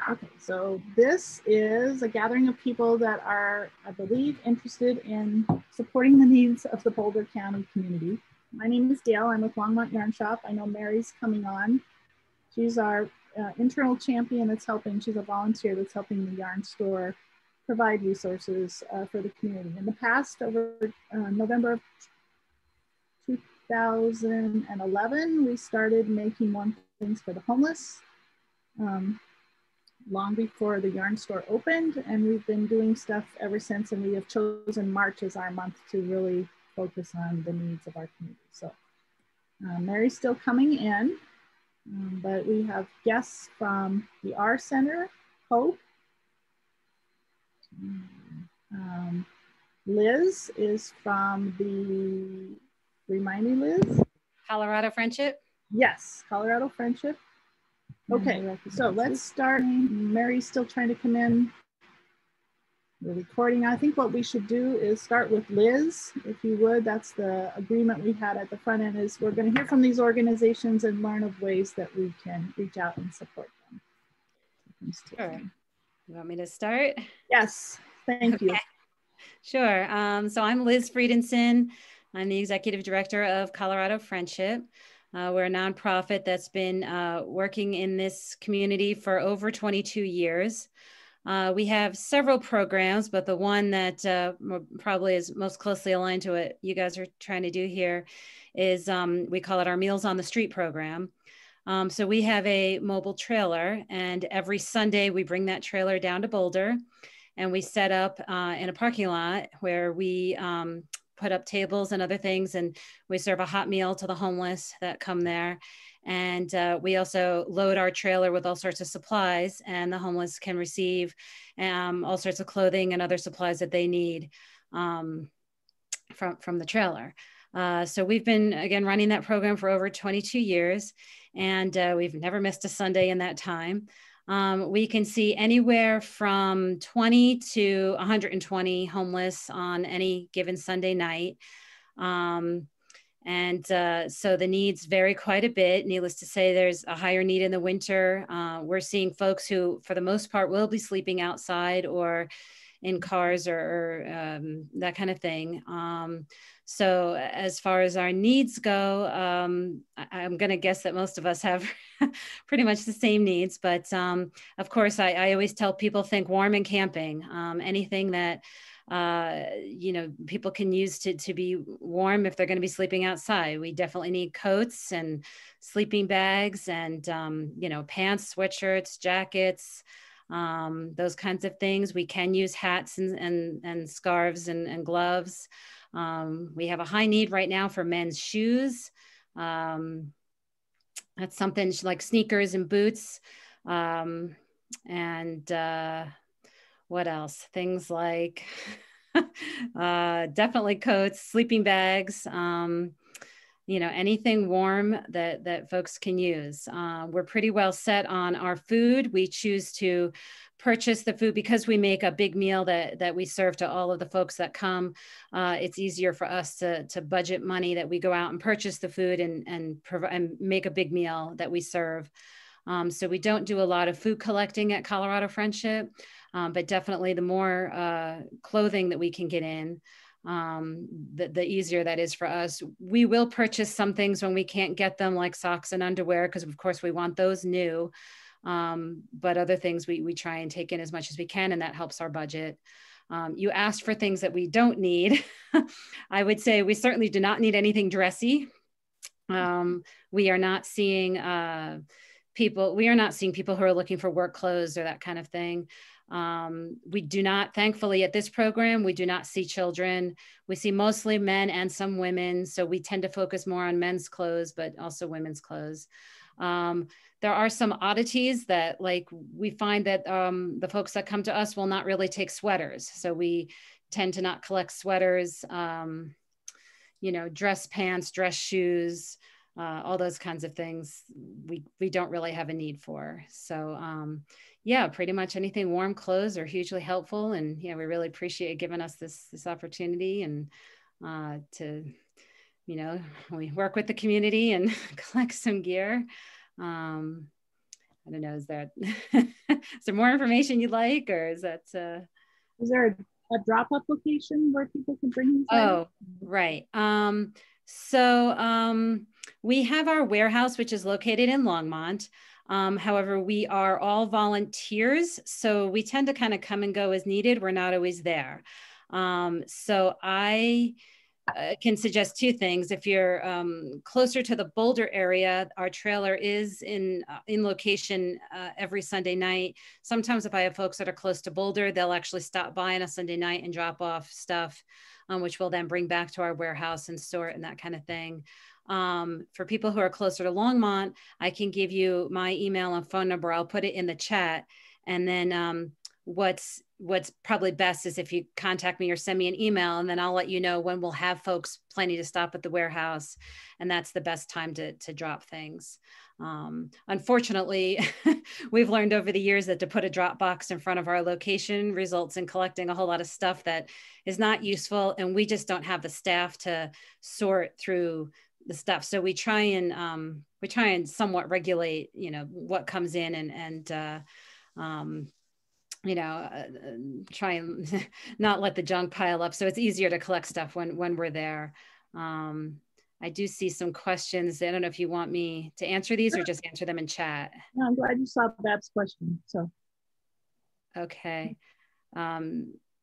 Okay, so this is a gathering of people that are, I believe, interested in supporting the needs of the Boulder County community. My name is Gail. I'm with Longmont Yarn Shop. I know Mary's coming on. She's our internal champion that's helping. She's a volunteer that's helping the yarn store provide resources for the community. In the past, over November of 2011, we started making warm things for the homeless. Long before the yarn store opened, and we've been doing stuff ever since, and we have chosen March as our month to really focus on the needs of our community. So Mary's still coming in, but we have guests from the R Center, Hope. Liz is from the, remind me, Liz? Colorado Friendship? Yes, Colorado Friendship. Okay, so let's start. Mary's still trying to come in. We're recording. I think what we should do is start with Liz, if you would. That's the agreement we had at the front end, is we're going to hear from these organizations and learn of ways that we can reach out and support them. Sure. You want me to start? Yes, thank you. Okay. Sure. So I'm Liz Friedenson. I'm the executive director of Colorado Friendship. We're a nonprofit that's been working in this community for over 22 years. We have several programs, but the one that probably is most closely aligned to what you guys are trying to do here is we call it our Meals on the Street program. So we have a mobile trailer, and every Sunday we bring that trailer down to Boulder, and we set up in a parking lot where we put up tables and other things, and we serve a hot meal to the homeless that come there. And we also load our trailer with all sorts of supplies, and the homeless can receive all sorts of clothing and other supplies that they need from the trailer. So we've been, again, running that program for over 22 years, and we've never missed a Sunday in that time. We can see anywhere from 20 to 120 homeless on any given Sunday night. So the needs vary quite a bit. Needless to say, there's a higher need in the winter. We're seeing folks who, for the most part, will be sleeping outside or in cars or that kind of thing. So as far as our needs go, I'm going to guess that most of us have pretty much the same needs. But of course, I always tell people, think warm and camping. Anything that people can use to be warm if they're going to be sleeping outside. We definitely need coats and sleeping bags and pants, sweatshirts, jackets, those kinds of things. We can use hats and scarves and gloves. We have a high need right now for men's shoes. That's something like sneakers and boots. What else? Things like definitely coats, sleeping bags, anything warm that folks can use. We're pretty well set on our food. We choose to purchase the food because we make a big meal that we serve to all of the folks that come. It's easier for us to budget money that we go out and purchase the food and make a big meal that we serve. So we don't do a lot of food collecting at Colorado Friendship, but definitely the more clothing that we can get in, the easier that is for us. We will purchase some things when we can't get them, like socks and underwear, because of course we want those new. But other things we try and take in as much as we can, and that helps our budget. You asked for things that we don't need. I would say we certainly do not need anything dressy. We are not seeing people who are looking for work clothes or that kind of thing. We do not, thankfully at this program, we do not see children. We see mostly men and some women. So we tend to focus more on men's clothes, but also women's clothes. There are some oddities that, like, we find that the folks that come to us will not really take sweaters. So we tend to not collect sweaters, dress pants, dress shoes, all those kinds of things we don't really have a need for. So yeah, pretty much anything warm clothes are hugely helpful. And we really appreciate you giving us this opportunity and to, we work with the community and collect some gear. I don't know, is there, is there more information you'd like, or is that? Is there a drop-off location where people can bring these Oh, items? right. We have our warehouse, which is located in Longmont. However, we are all volunteers, so we tend to kind of come and go as needed. We're not always there. So I can suggest two things. If you're closer to the Boulder area, our trailer is in location every Sunday night. Sometimes if I have folks that are close to Boulder, they'll actually stop by on a Sunday night and drop off stuff, which we'll then bring back to our warehouse and store it and that kind of thing. For people who are closer to Longmont, I can give you my email and phone number. I'll put it in the chat. And then what's probably best is if you contact me or send me an email, and then I'll let you know when we'll have folks planning to stop at the warehouse. And that's the best time to drop things. Unfortunately, we've learned over the years that to put a drop box in front of our location results in collecting a whole lot of stuff that is not useful. And we just don't have the staff to sort through the stuff. So we try and somewhat regulate, you know, what comes in and you know, try and not let the junk pile up. So it's easier to collect stuff when we're there. I do see some questions. I don't know if you want me to answer these or just answer them in chat. No, I'm glad you saw Bab's question. So. Okay.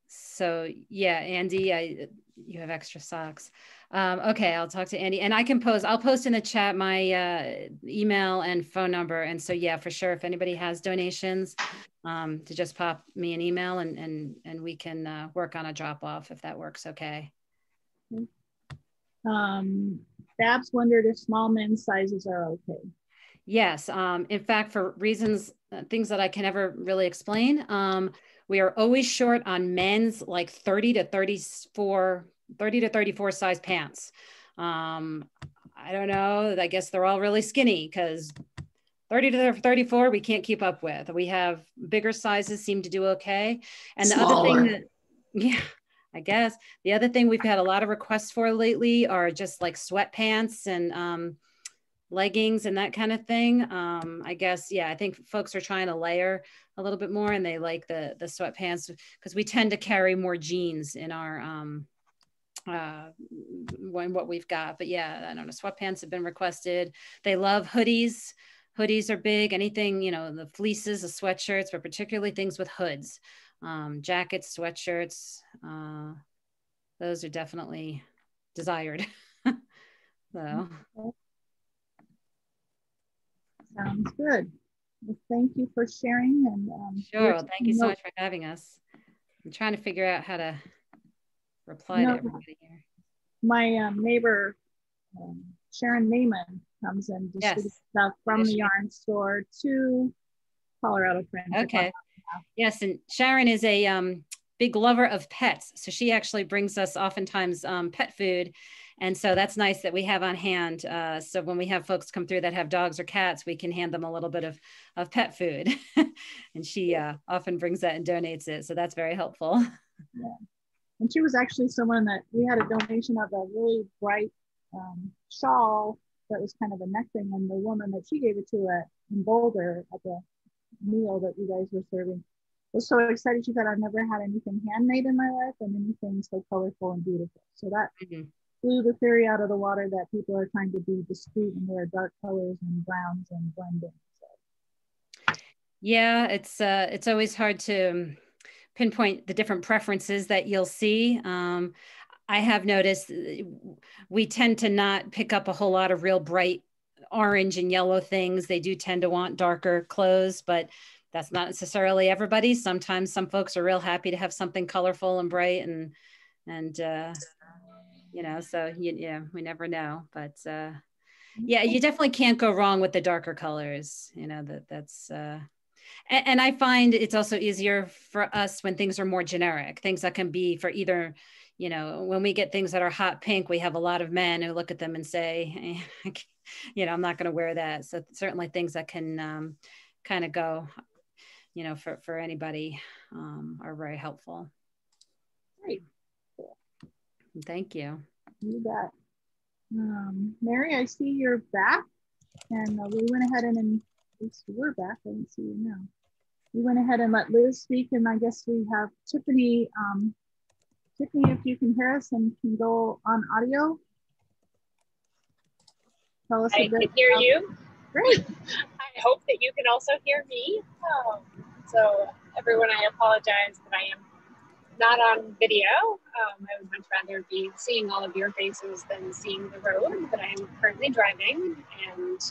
So yeah, Andy, you have extra socks. Okay, I'll talk to Andy, and I'll post in the chat my email and phone number. And so yeah, for sure, if anybody has donations, to just pop me an email and we can work on a drop off if that works. Okay. Babs wondered if small men's sizes are okay. Yes. In fact, for reasons, things that I can never really explain, we are always short on men's like 30 to 34 size pants. I don't know. I guess they're all really skinny because 30 to 34, we can't keep up with. We have bigger sizes seem to do okay. And the other thing that, yeah, I guess the other thing we've had a lot of requests for lately are just like sweatpants and leggings and that kind of thing. I guess, yeah, I think folks are trying to layer a little bit more and they like the sweatpants because we tend to carry more jeans in our what we've got. But yeah, I don't know, sweatpants have been requested. They love hoodies. Hoodies are big, anything, you know, the fleeces, the sweatshirts, but particularly things with hoods, jackets, sweatshirts, those are definitely desired. So. Sounds good. Well, thank you for sharing. And sure. Thank you so much for having us. I'm trying to figure out how to reply to everybody here. My neighbor, Sharon Naiman, comes and distributes stuff from the yarn store to Colorado Friends. Okay. Yes, and Sharon is a big lover of pets. So she actually brings us oftentimes pet food. And so that's nice that we have on hand. So when we have folks come through that have dogs or cats, we can hand them a little bit of pet food. And she often brings that and donates it. So that's very helpful. Yeah. And she was actually someone that we had a donation of a really bright shawl that was kind of a neck thing. And the woman that she gave it to in Boulder at the meal that you guys were serving was so excited. She said, I've never had anything handmade in my life and anything so colorful and beautiful. So that blew the theory out of the water that people are trying to be discreet and wear dark colors and browns and blend in. So. Yeah, it's always hard to pinpoint the different preferences that you'll see. I have noticed we tend to not pick up a whole lot of real bright orange and yellow things. They do tend to want darker clothes, but that's not necessarily everybody. Sometimes some folks are real happy to have something colorful and bright and you know, so yeah, we never know, but yeah, you definitely can't go wrong with the darker colors, you know, that's and I find it's also easier for us when things are more generic, things that can be for either, you know, when we get things that are hot pink, we have a lot of men who look at them and say, you know, I'm not going to wear that. So certainly things that can kind of go, you know, for anybody are very helpful. Great. Thank you. You bet. Mary, I see you're back, and we went ahead and Oops, we're back. I don't see you now. We went ahead and let Liz speak, and I guess we have Tiffany. Tiffany, if you can hear us and can go on audio. Tell us I can hear you. Great. I hope that you can also hear me. So everyone, I apologize that I am not on video. I would much rather be seeing all of your faces than seeing the road, but I am currently driving, and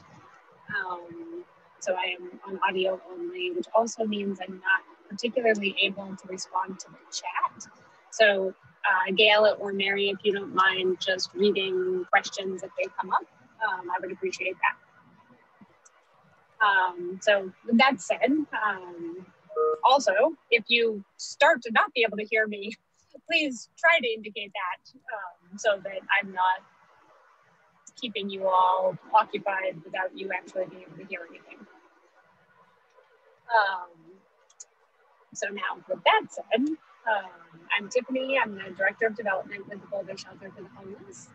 so I am on audio only, which also means I'm not particularly able to respond to the chat. So Gail or Mary, if you don't mind just reading questions if they come up, I would appreciate that. So with that said, also, if you start to not be able to hear me, please try to indicate that so that I'm not keeping you all occupied without you actually being able to hear anything. So now with that said, I'm Tiffany. I'm the Director of Development with the Boulder Shelter for the Homeless.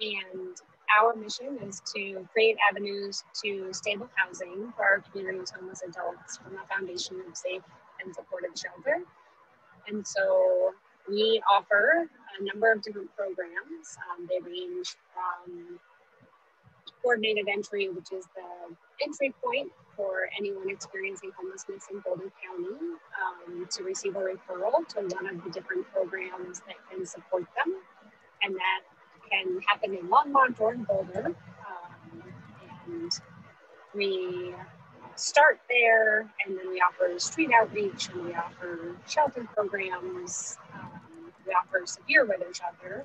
And our mission is to create avenues to stable housing for our community's homeless adults from a foundation of safe and supportive shelter. And so we offer a number of different programs. They range from coordinated entry, which is the entry point for anyone experiencing homelessness in Boulder County, to receive a referral to one of the different programs that can support them. And that can happen in Longmont or in Boulder. And we start there, and then we offer street outreach, and we offer shelter programs. We offer severe weather shelter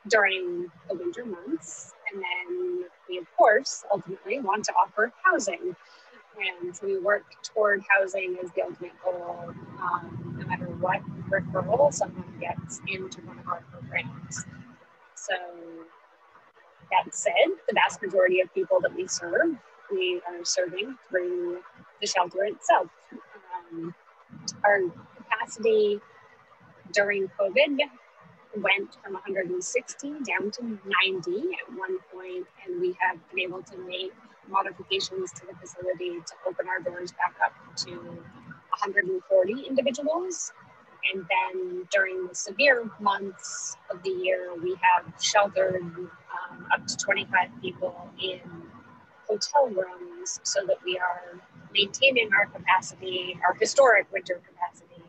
during the winter months. And then we, of course, ultimately want to offer housing. And so we work toward housing as the ultimate goal, no matter what referral someone gets into one of our programs. So that said, the vast majority of people that we serve, we are serving through the shelter itself. Our capacity during COVID went from 160 down to 90 at one point, and we have been able to make modifications to the facility to open our doors back up to 140 individuals. And then during the severe months of the year, we have sheltered up to 25 people in hotel rooms so that we are maintaining our capacity, our historic winter capacity,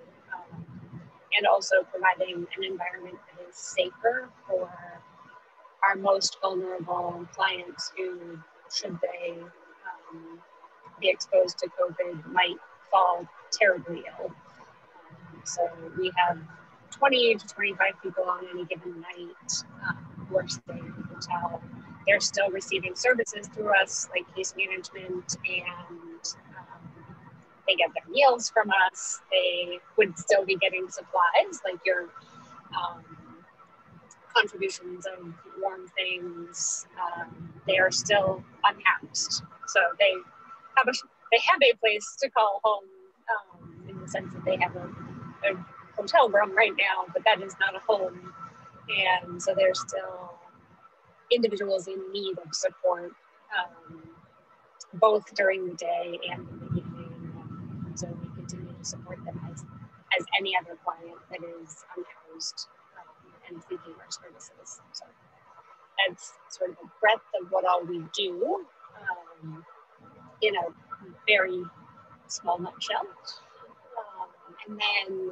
and also providing an environment that is safer for our most vulnerable clients who, should they be exposed to COVID, might fall terribly ill. So we have 20 to 25 people on any given night who are staying in the hotel. They're still receiving services through us, like case management, and they get their meals from us. They would still be getting supplies, like your contributions of warm things. They are still unhoused. So they have a place to call home, in the sense that they have a hotel room right now, but that is not a home. And so there's still individuals in need of support, both during the day and in the evening. So we continue to support them as any other client that is unhoused and seeking our services. So that's sort of a breadth of what all we do, in a very small nutshell. And then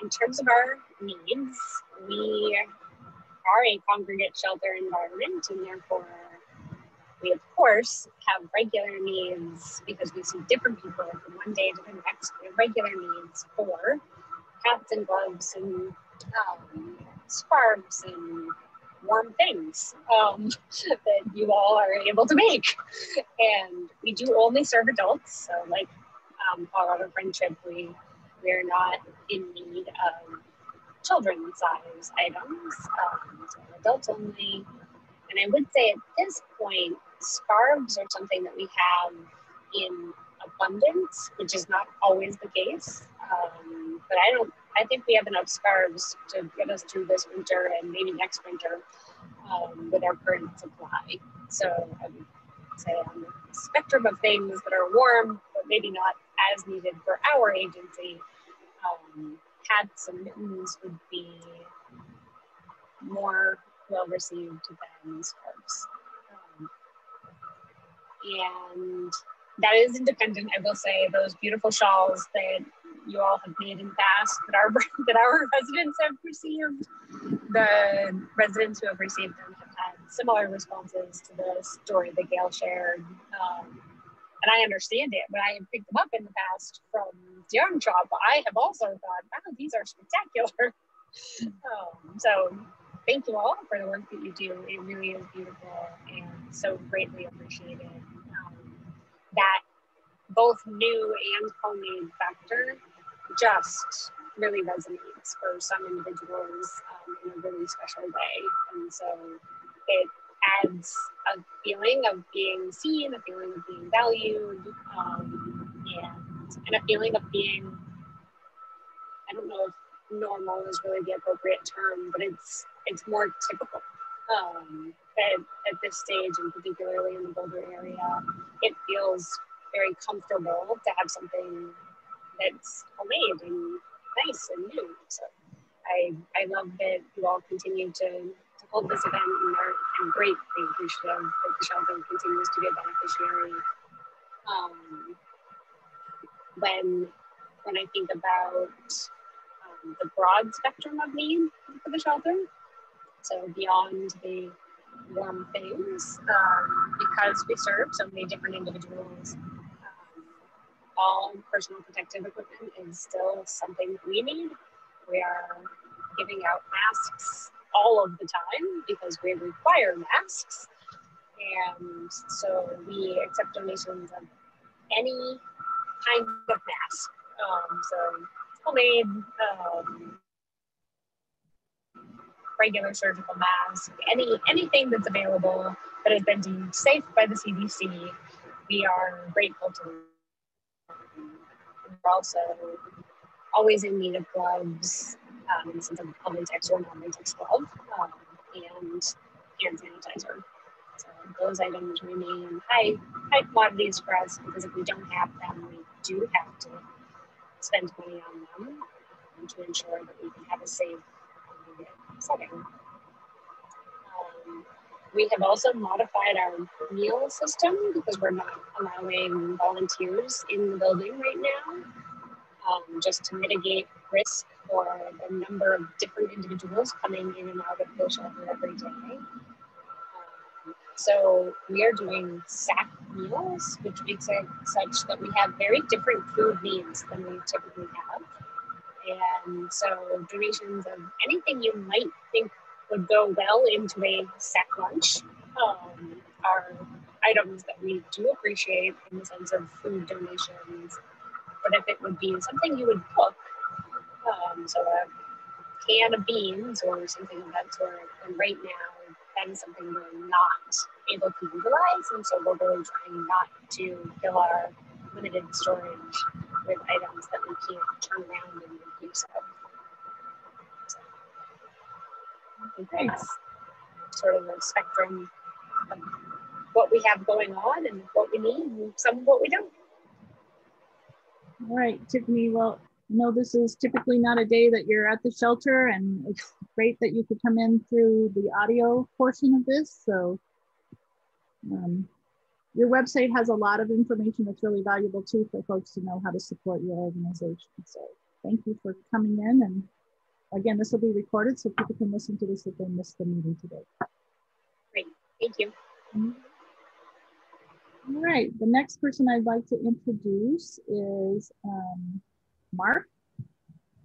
in terms of our needs, we are a congregate shelter environment, and therefore we, of course, have regular needs because we see different people from one day to the next. We have regular needs for hats and gloves and scarves and warm things that you all are able to make. And we do only serve adults, so like Colorado Friendship, we are not in need of children's size items, so adults only. And I would say at this point, scarves are something that we have in abundance, which is not always the case. But I think we have enough scarves to get us through this winter and maybe next winter with our current supply. So I would say, on the spectrum of things that are warm, but maybe not as needed for our agency, hats and mittens would be more well received than scarves. And that is independent, I will say. Those beautiful shawls that you all have made in the past that our residents have received, the residents who have received them have had similar responses to the story that Gail shared. And I understand it. When I have picked them up in the past from the yarn shop, I have also thought, wow, these are spectacular. So thank you all for the work that you do. It really is beautiful and so greatly appreciated. That both new and homemade factor just really resonates for some individuals in a really special way. And so it adds a feeling of being seen, a feeling of being valued, and a feeling of being, I don't know if normal is really the appropriate term, but it's more typical. At this stage, and particularly in the Boulder area, it feels very comfortable to have something that's homemade and nice and new. So I love that you all continue to hold this event, and I'm greatly appreciative that the shelter continues to be a beneficiary. When I think about the broad spectrum of need for the shelter, so beyond the warm things, because we serve so many different individuals, all personal protective equipment is still something that we need. We are giving out masks all of the time because we require masks. And so we accept donations of any kind of mask. So homemade, regular surgical mask, anything that's available that has been deemed safe by the CDC, we are grateful to. We're also always in need of gloves, since I'm a latex or non-latex glove, and hand sanitizer. So those items remain high commodities for us, because if we don't have them, we do have to spend money on them to ensure that we can have a safe setting. We have also modified our meal system because we're not allowing volunteers in the building right now, just to mitigate risk for the number of different individuals coming in and out of the shelter every day. So we are doing sack meals, which makes it such that we have very different food needs than we typically have. And so donations of anything you might think would go well into a sack lunch are items that we do appreciate in the sense of food donations. But if it would be something you would cook, so a can of beans or something of that sort, and right now that is something we're not able to utilize, and so we're really trying not to fill our limited storage with items that we can't turn around and make use of. So I think that's sort of the spectrum of what we have going on and what we need and some of what we don't. All right, Tiffany, well, I know this is typically not a day that you're at the shelter, and it's great that you could come in through the audio portion of this. So your website has a lot of information that's really valuable too for folks to know how to support your organization. So thank you for coming in. And again, this will be recorded so people can listen to this if they missed the meeting today. Great, thank you. All right, the next person I'd like to introduce is Mark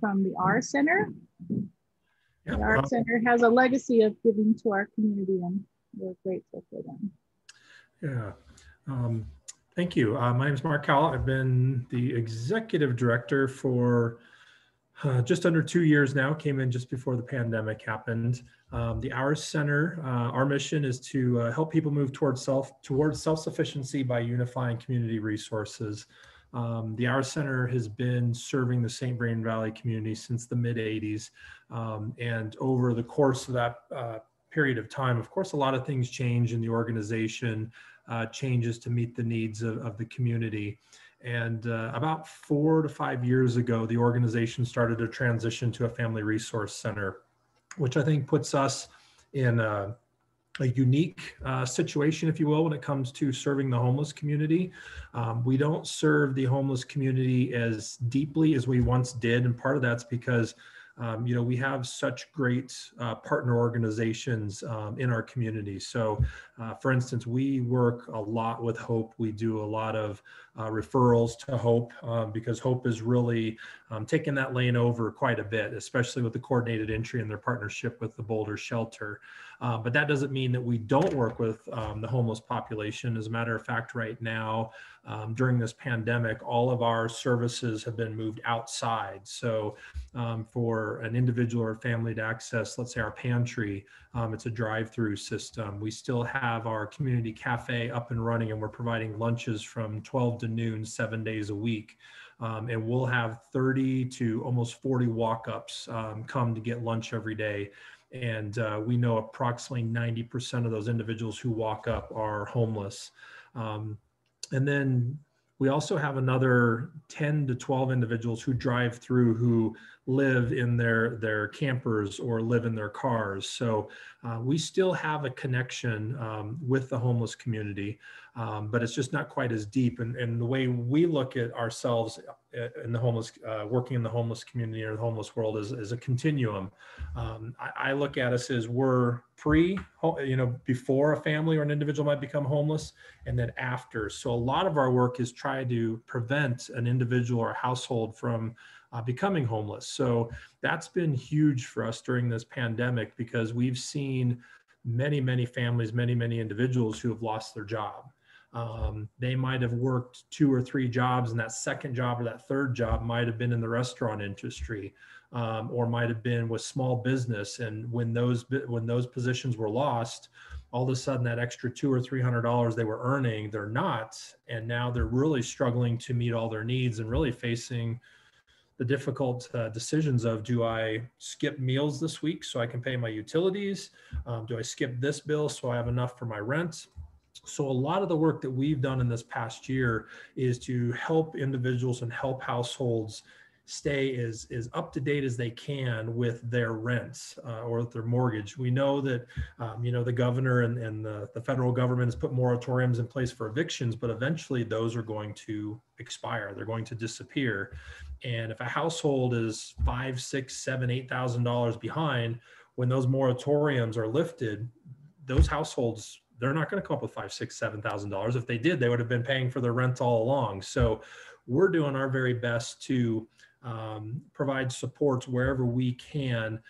from the R Center. The R Center has a legacy of giving to our community, and we're grateful for them. Yeah, thank you. My name is Mark Cowell. I've been the executive director for just under 2 years now. Came in just before the pandemic happened. The Hours Center, our mission is to help people move towards self-sufficiency by unifying community resources. The Hours Center has been serving the St. Vrain Valley community since the mid-'80s. And over the course of that period of time, of course, a lot of things change in the organization. changes to meet the needs of the community. And about 4 to 5 years ago, the organization started to transition to a family resource center, which I think puts us in a unique situation, if you will, when it comes to serving the homeless community. We don't serve the homeless community as deeply as we once did. And part of that's because we have such great partner organizations in our community. So, for instance, we work a lot with Hope. We do a lot of referrals to Hope because Hope is really taking that lane over quite a bit, especially with the coordinated entry and their partnership with the Boulder Shelter. But that doesn't mean that we don't work with the homeless population. As a matter of fact, right now, during this pandemic, all of our services have been moved outside. So for an individual or family to access, let's say our pantry, it's a drive-through system. We still have our community cafe up and running, and we're providing lunches from 12 to noon, 7 days a week. And we'll have 30 to almost 40 walk-ups come to get lunch every day. And we know approximately 90% of those individuals who walk up are homeless. And then we also have another 10 to 12 individuals who drive through who live in their campers or live in their cars. So we still have a connection with the homeless community, but it's just not quite as deep. And the way we look at ourselves in the homeless, working in the homeless community or the homeless world is a continuum. I look at us as we're before a family or an individual might become homeless, and then after. So a lot of our work is try to prevent an individual or household from becoming homeless. So that's been huge for us during this pandemic because we've seen many, many families, many, many individuals who have lost their job. They might have worked 2 or 3 jobs, and that second job or that third job might have been in the restaurant industry, or might have been with small business. And when those positions were lost, all of a sudden that extra $200 or $300 they were earning, they're not, and now they're really struggling to meet all their needs and really facing the difficult decisions of, do I skip meals this week so I can pay my utilities? Do I skip this bill so I have enough for my rent? So a lot of the work that we've done in this past year is to help individuals and help households stay as up to date as they can with their rents or their mortgage. We know that, the governor and the federal government has put moratoriums in place for evictions, but eventually those are going to expire. They're going to disappear. And if a household is $5,000, $6,000, $7,000, $8,000 behind, when those moratoriums are lifted, those households, they're not going to come up with $5,000, $6,000, $7,000. If they did, they would have been paying for their rent all along. So we're doing our very best to provide supports wherever we can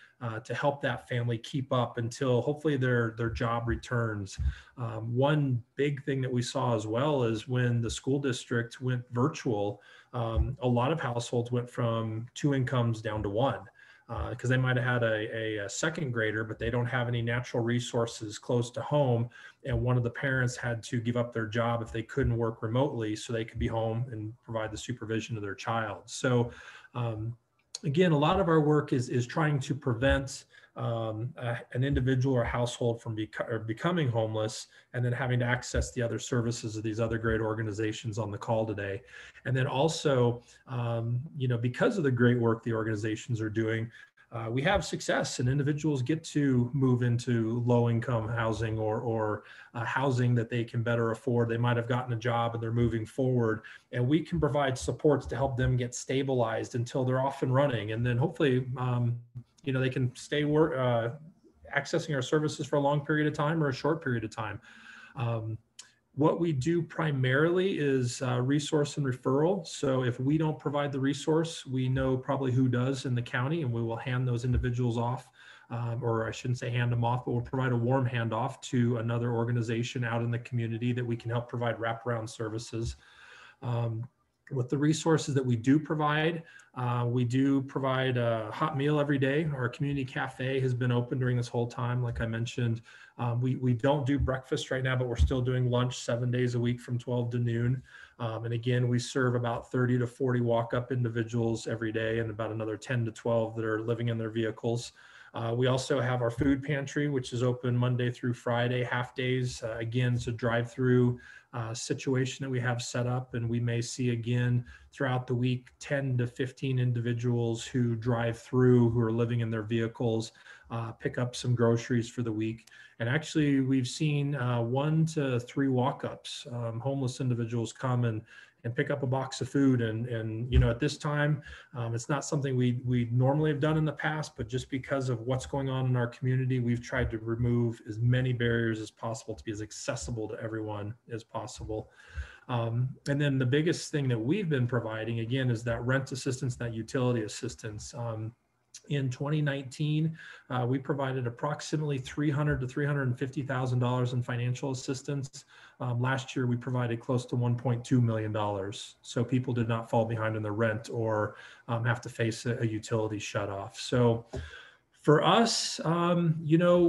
to help that family keep up until hopefully their job returns. One big thing that we saw as well is when the school district went virtual, a lot of households went from 2 incomes down to 1. Because they might have had a second grader, but they don't have any natural resources close to home. And one of the parents had to give up their job if they couldn't work remotely so they could be home and provide the supervision of their child. So again, a lot of our work is trying to prevent an individual or household from becoming homeless and then having to access the other services of these other great organizations on the call today. And then also, because of the great work the organizations are doing, we have success and individuals get to move into low-income housing or housing that they can better afford. They might have gotten a job and they're moving forward, and we can provide supports to help them get stabilized until they're off and running. And then hopefully, they can stay accessing our services for a long period of time or a short period of time. What we do primarily is resource and referral. So if we don't provide the resource, we know probably who does in the county, and we will hand those individuals off, or I shouldn't say hand them off, but we'll provide a warm handoff to another organization out in the community that we can help provide wraparound services. With the resources that we do provide a hot meal every day. Our community cafe has been open during this whole time. Like I mentioned, we don't do breakfast right now, but we're still doing lunch 7 days a week from 12 to noon. And again, we serve about 30 to 40 walk-up individuals every day and about another 10 to 12 that are living in their vehicles. We also have our food pantry, which is open Monday through Friday, half days. Again, it's a drive-through situation that we have set up, and we may see again throughout the week 10 to 15 individuals who drive through, who are living in their vehicles, pick up some groceries for the week. And actually, we've seen 1 to 3 walk-ups. Homeless individuals come and pick up a box of food. And you know, at this time, it's not something we normally have done in the past, but just because of what's going on in our community, we've tried to remove as many barriers as possible to be as accessible to everyone as possible. And then the biggest thing that we've been providing, again, is that rent assistance, that utility assistance. In 2019, we provided approximately $300,000 to $350,000 in financial assistance. Last year, we provided close to $1.2 million. So people did not fall behind on their rent or have to face a utility shutoff. So for us, you know,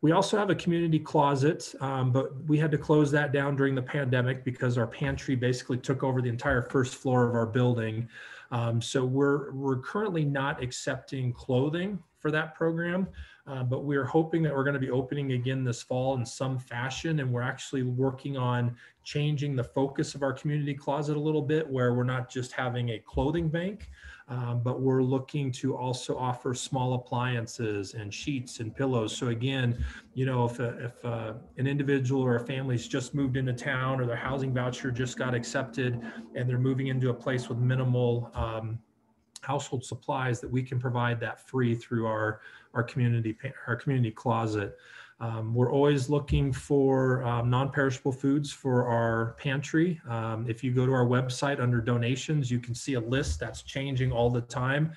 we also have a community closet, but we had to close that down during the pandemic because our pantry basically took over the entire first floor of our building. So we're currently not accepting clothing for that program, but we're hoping that we're going to be opening again this fall in some fashion. And we're actually working on changing the focus of our community closet a little bit, where we're not just having a clothing bank, but we're looking to also offer small appliances and sheets and pillows. So again, you know, if an individual or a family's just moved into town, or their housing voucher just got accepted and they're moving into a place with minimal household supplies, that we can provide that free through our community closet. We're always looking for non-perishable foods for our pantry. If you go to our website under donations, you can see a list that's changing all the time,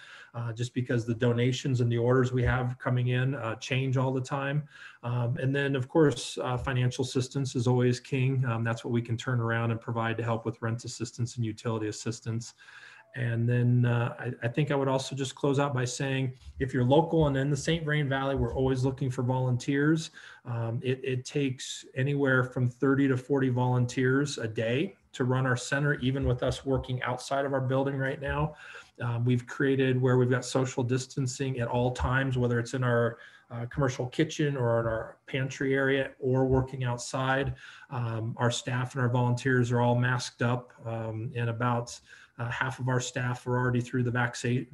just because the donations and the orders we have coming in change all the time. And then, of course, financial assistance is always king. That's what we can turn around and provide to help with rent assistance and utility assistance. And then I think I would also just close out by saying, if you're local and in the St. Vrain Valley, we're always looking for volunteers. It takes anywhere from 30 to 40 volunteers a day to run our center, even with us working outside of our building right now. We've created where we've got social distancing at all times, whether it's in our commercial kitchen or in our pantry area or working outside. Our staff and our volunteers are all masked up, and about half of our staff are already through the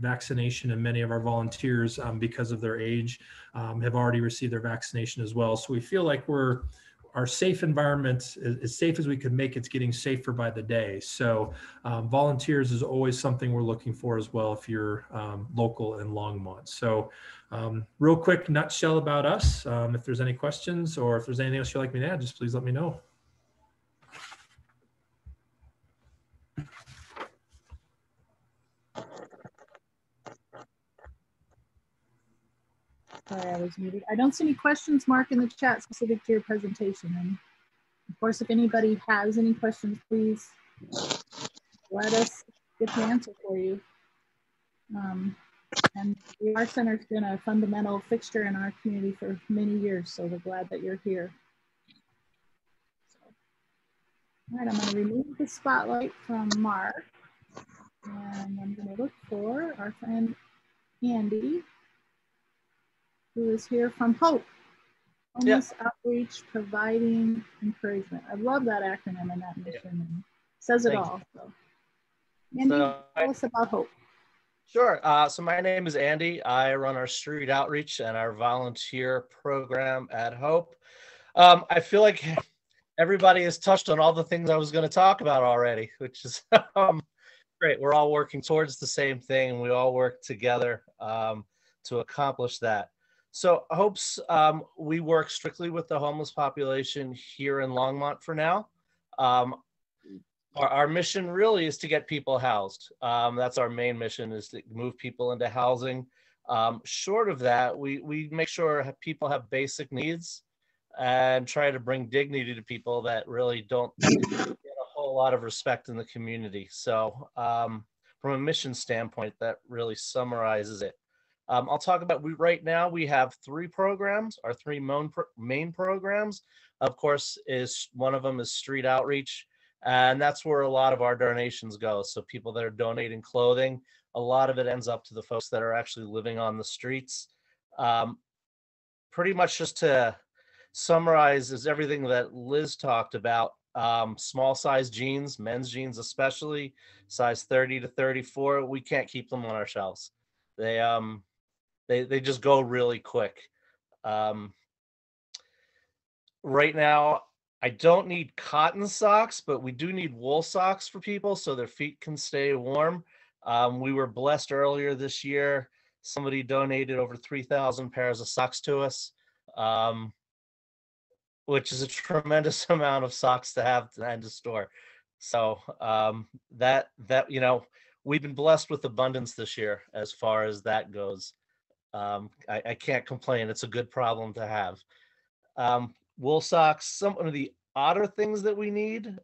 vaccination, and many of our volunteers, because of their age, have already received their vaccination as well. So we feel like our safe environment, as safe as we could make it's getting safer by the day. So volunteers is always something we're looking for as well if you're local in Longmont. So real quick nutshell about us. If there's any questions or if there's anything else you'd like me to add, just please let me know. Sorry, I was muted. I don't see any questions, Mark, in the chat specific to your presentation. And of course, if anybody has any questions, please let us get the answer for you. And the Art Center has been a fundamental fixture in our community for many years, so we're glad that you're here. All right, I'm going to remove the spotlight from Mark, and I'm going to look for our friend Andy, who is here from HOPE, Homeless Outreach Providing Encouragement. I love that acronym and that mission. And it says it all. So, Andy, tell us about HOPE. Sure. So my name is Andy. I run our street outreach and our volunteer program at HOPE. I feel like everybody has touched on all the things I was going to talk about already, which is great. We're all working towards the same thing, and we all work together to accomplish that. So HOPE's, we work strictly with the homeless population here in Longmont for now. Our mission really is to get people housed. That's our main mission, is to move people into housing. Short of that, we make sure people have basic needs and try to bring dignity to people that really don't get a whole lot of respect in the community. So from a mission standpoint, that really summarizes it. I'll talk about, right now we have 3 programs. Our 3 main programs, of course, is one of them is street outreach. And that's where a lot of our donations go. So people that are donating clothing, a lot of it ends up to the folks that are actually living on the streets. Pretty much just to summarize is everything that Liz talked about. Small size jeans, men's jeans especially, size 30 to 34, we can't keep them on our shelves. They just go really quick. Right now, I don't need cotton socks, but we do need wool socks for people so their feet can stay warm. We were blessed earlier this year. Somebody donated over 3,000 pairs of socks to us, which is a tremendous amount of socks to have and to store. So that we've been blessed with abundance this year as far as that goes. I can't complain. It's a good problem to have. Wool socks, some of the odder things that we need,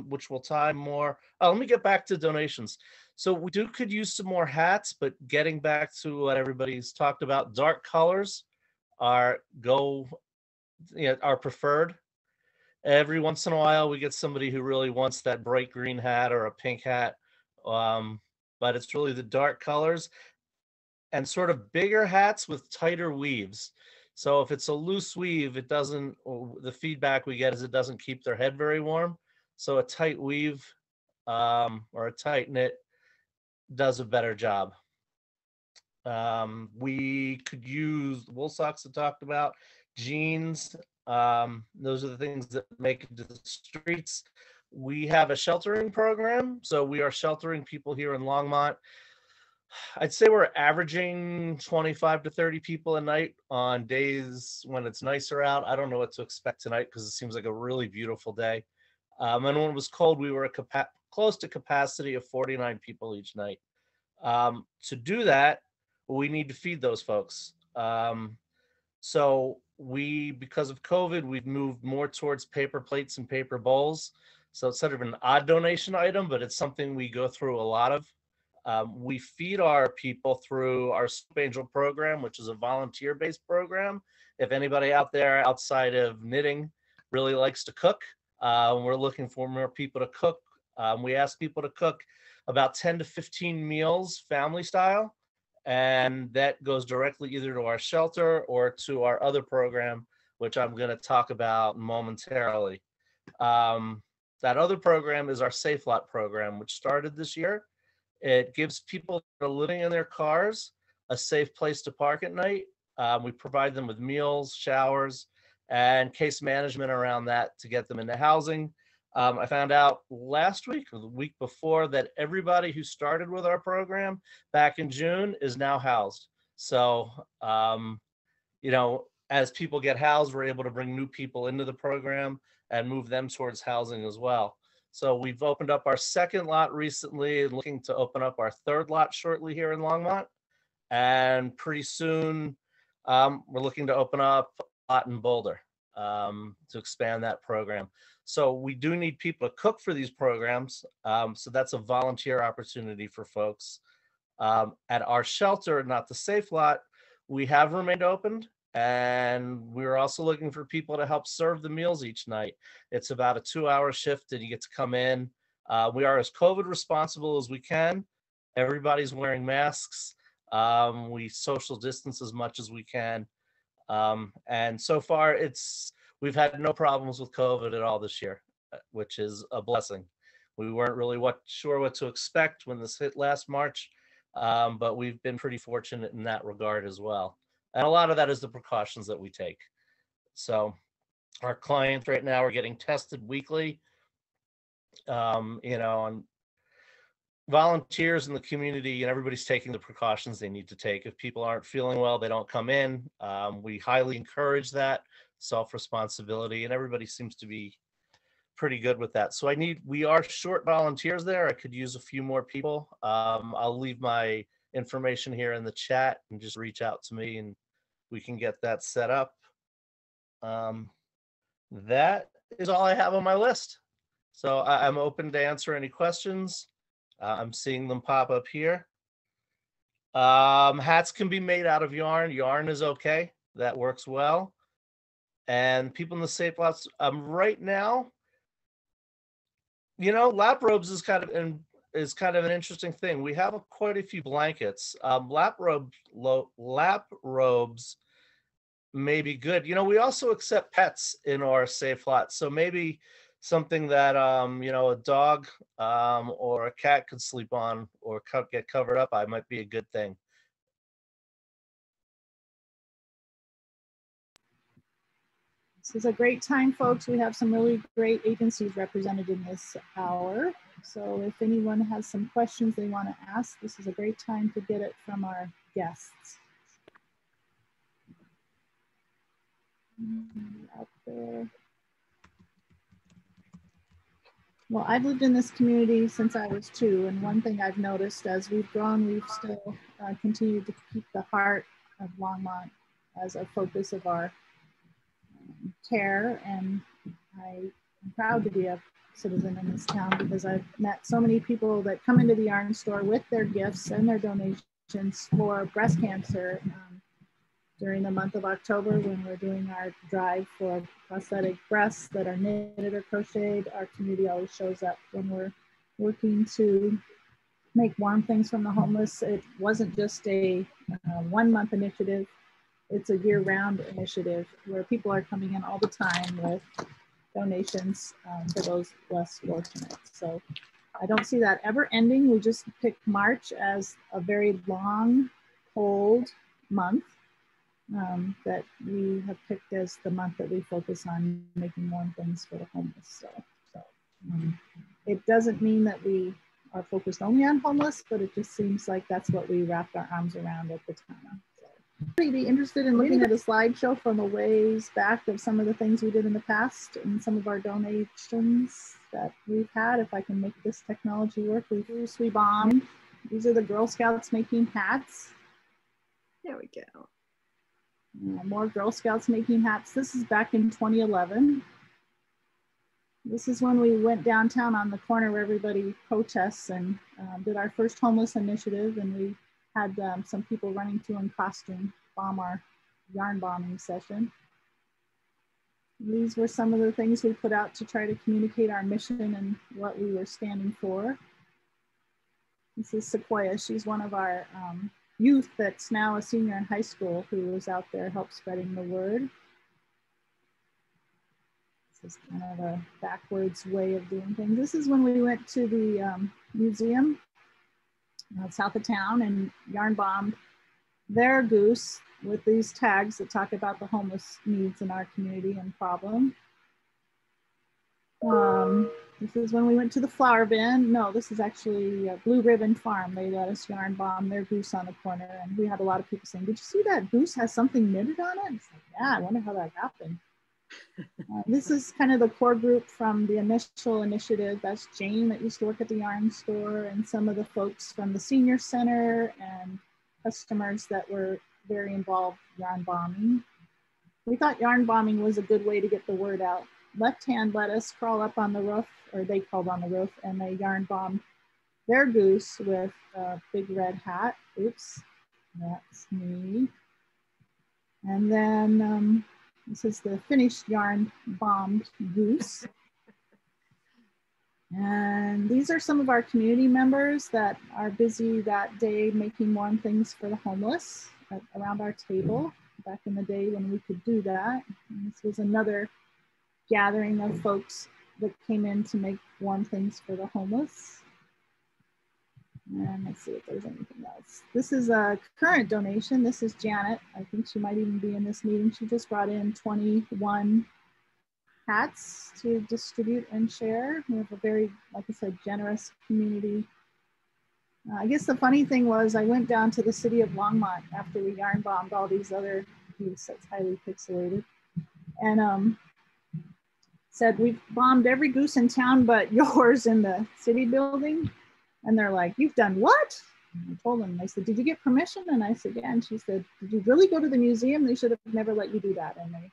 which will tie more. Let me get back to donations. So we could use some more hats, but getting back to what everybody's talked about, dark colors are preferred. Every once in a while, we get somebody who really wants that bright green hat or a pink hat, but it's really the dark colors and sort of bigger hats with tighter weaves. So if it's a loose weave, the feedback we get is it doesn't keep their head very warm. So a tight weave or a tight knit does a better job. We could use wool socks I talked about, jeans. Those are the things that make it to the streets. We have a sheltering program. So we are sheltering people here in Longmont. I'd say we're averaging 25 to 30 people a night on days when it's nicer out. I don't know what to expect tonight because it seems like a really beautiful day. And when it was cold, we were close to capacity of 49 people each night. To do that, we need to feed those folks. So because of COVID, we've moved more towards paper plates and paper bowls. So it's sort of an odd donation item, but it's something we go through a lot of. We feed our people through our Soup Angel program, which is a volunteer-based program. If anybody out there outside of knitting really likes to cook, we're looking for more people to cook. We ask people to cook about 10 to 15 meals, family style, and that goes directly either to our shelter or to our other program, which I'm going to talk about momentarily. That other program is our Safe Lot program, which started this year. It gives people that are living in their cars a safe place to park at night. We provide them with meals, showers, and case management around that to get them into housing. I found out last week or the week before that everybody who started with our program back in June is now housed. So, as people get housed, we're able to bring new people into the program and move them towards housing as well. So we've opened up our second lot recently and looking to open up our third lot shortly here in Longmont. And pretty soon, we're looking to open up a lot in Boulder to expand that program. So we do need people to cook for these programs. So that's a volunteer opportunity for folks. At our shelter, not the Safe Lot, we have remained open. And we're also looking for people to help serve the meals each night. It's about a 2-hour shift and you get to come in. We are as COVID responsible as we can. Everybody's wearing masks. We social distance as much as we can. And so far we've had no problems with COVID at all this year, which is a blessing. We weren't really sure what to expect when this hit last March, but we've been pretty fortunate in that regard as well. And a lot of that is the precautions that we take. So our clients right now are getting tested weekly, and volunteers in the community and everybody's taking the precautions they need to take. If people aren't feeling well, they don't come in. We highly encourage that self-responsibility, and everybody seems to be pretty good with that. So we are short volunteers there. I could use a few more people. I'll leave my information here in the chat and just reach out to me and we can get that set up. That is all I have on my list. So I'm open to answer any questions. I'm seeing them pop up here. Hats can be made out of yarn. Yarn is okay. That works well. And people in the Safe Lots, right now, You know, lap robes is kind of an interesting thing. We have quite a few blankets. Lap robes may be good. You know, we also accept pets in our safe lot, so maybe something that you know, a dog or a cat could sleep on or get covered up. I might be a good thing. This is a great time, folks. We have some really great agencies represented in this hour. So if anyone has some questions they want to ask, this is a great time to get it from our guests. Out there. Well, I've lived in this community since I was 2, and one thing I've noticed as we've grown, we've still continued to keep the heart of Longmont as a focus of our care, and I'm proud to be a citizen in this town because I've met so many people that come into the yarn store with their gifts and their donations for breast cancer during the month of October when we're doing our drive for prosthetic breasts that are knitted or crocheted. Our community always shows up when we're working to make warm things from the homeless. It wasn't just a 1-month initiative. It's a year-round initiative where people are coming in all the time with donations for those less fortunate. So I don't see that ever ending. We just picked March as a very long, cold month that we have picked as the month that we focus on making warm things for the homeless. So it doesn't mean that we are focused only on homeless, but it just seems like that's what we wrapped our arms around at the time. I'd be interested in looking at a slideshow from a ways back of some of the things we did in the past and some of our donations that we've had. If I can make this technology work, we bombed. These are the Girl Scouts making hats. There we go. More Girl Scouts making hats. This is back in 2011. This is when we went downtown on the corner where everybody protests and did our first homeless initiative, and we had some people running through in costume bomb our yarn bombing session. These were some of the things we put out to try to communicate our mission and what we were standing for. This is Sequoia. She's one of our youth that's now a senior in high school who was out there help spreading the word. This is kind of a backwards way of doing things. This is when we went to the museum south of town and yarn bombed their goose with these tags that talk about the homeless needs in our community and problem. This is when we went to the flower bin. No, this is actually Blue Ribbon Farm. They let us yarn bomb their goose on the corner, and we had a lot of people saying, "Did you see that goose has something knitted on it?" It's like, yeah, I wonder how that happened. This is kind of the core group from the initial initiative. That's Jane that used to work at the yarn store, and some of the folks from the senior center and customers that were very involved yarn bombing. We thought yarn bombing was a good way to get the word out. Left Hand let us crawl up on the roof, or they crawled on the roof, and they yarn bombed their goose with a big red hat. Oops, that's me. And then this is the finished yarn bombed goose. And these are some of our community members that are busy that day making warm things for the homeless around our table back in the day when we could do that. And this was another gathering of folks that came in to make warm things for the homeless. And let's see if there's anything else. This is a current donation. This is Janet. I think she might even be in this meeting. She just brought in 21 hats to distribute and share. We have a very, like I said, generous community. I guess the funny thing was I went down to the city of Longmont after we yarn bombed all these other geese that's highly pixelated, and said, "We've bombed every goose in town but yours in the city building." And they're like, "You've done what?" And I told them, I said, "Did you get permission?" And I said, "Yeah." And she said, "Did you really go to the museum? They should have never let you do that." And they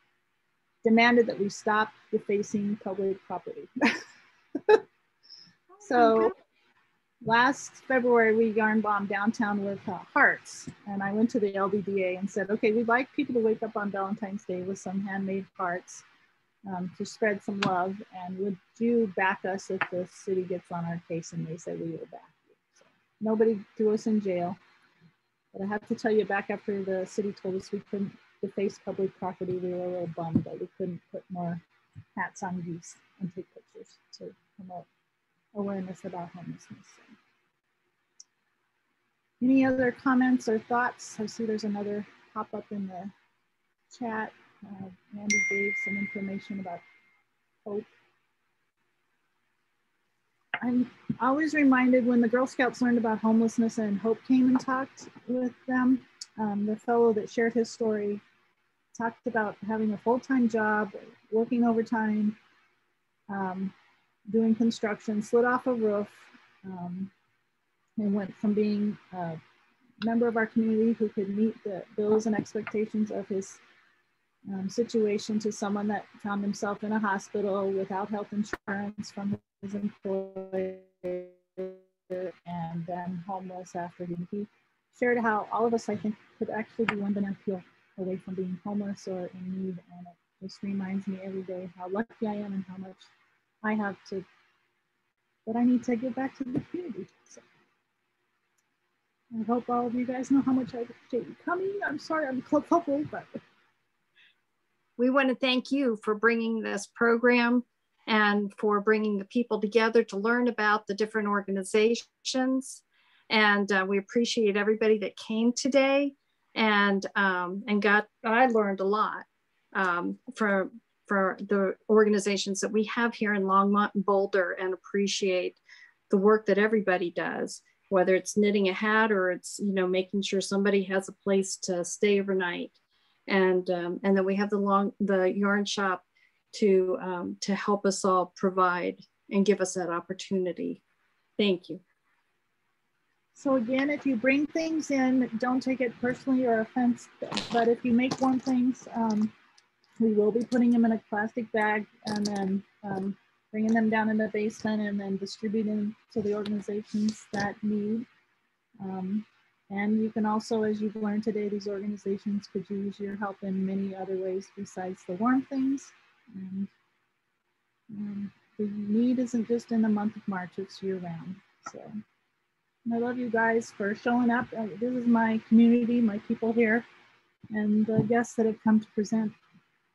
demanded that we stop defacing public property. So last February, we yarn bombed downtown with hearts. And I went to the LDDA and said, "Okay, we'd like people to wake up on Valentine's Day with some handmade hearts." to spread some love. And would you back us if the city gets on our case and they say we will back you? So nobody threw us in jail. But I have to tell you, back after the city told us we couldn't deface public property, we were a little bummed that we couldn't put more hats on geese and take pictures to promote awareness about homelessness. So. Any other comments or thoughts? I see there's another pop up in the chat. Andy gave some information about hope. I'm always reminded when the Girl Scouts learned about homelessness and Hope came and talked with them. The fellow that shared his story talked about having a full-time job, working overtime, doing construction, slid off a roof, and went from being a member of our community who could meet the bills and expectations of his situation to someone that found himself in a hospital without health insurance from his employer and then homeless after he shared how all of us, I think, could actually be one banana peel away from being homeless or in need. And it just reminds me every day how lucky I am and how much I have to, that I need to give back to the community. So I hope all of you guys know how much I appreciate you coming. I'm sorry I'm couple, but. We want to thank you for bringing this program and for bringing the people together to learn about the different organizations. And we appreciate everybody that came today and I learned a lot for the organizations that we have here in Longmont and Boulder, and appreciate the work that everybody does, whether it's knitting a hat or it's, you know, making sure somebody has a place to stay overnight. And then we have the yarn shop to help us all provide and give us that opportunity. Thank you. So again, if you bring things in, don't take it personally or offense, but if you make warm things, we will be putting them in a plastic bag and then bringing them down in the basement and then distributing to the organizations that need. And you can also, as you've learned today, these organizations could use your help in many other ways besides the warm things. And the need isn't just in the month of March, it's year round. So I love you guys for showing up. This is my community, my people here, and the guests that have come to present.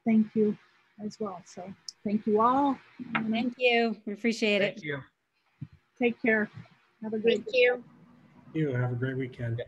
Thank you as well. So thank you all. Thank you. We appreciate it. Thank you. Take care. Have a great Thank you. You have a great weekend.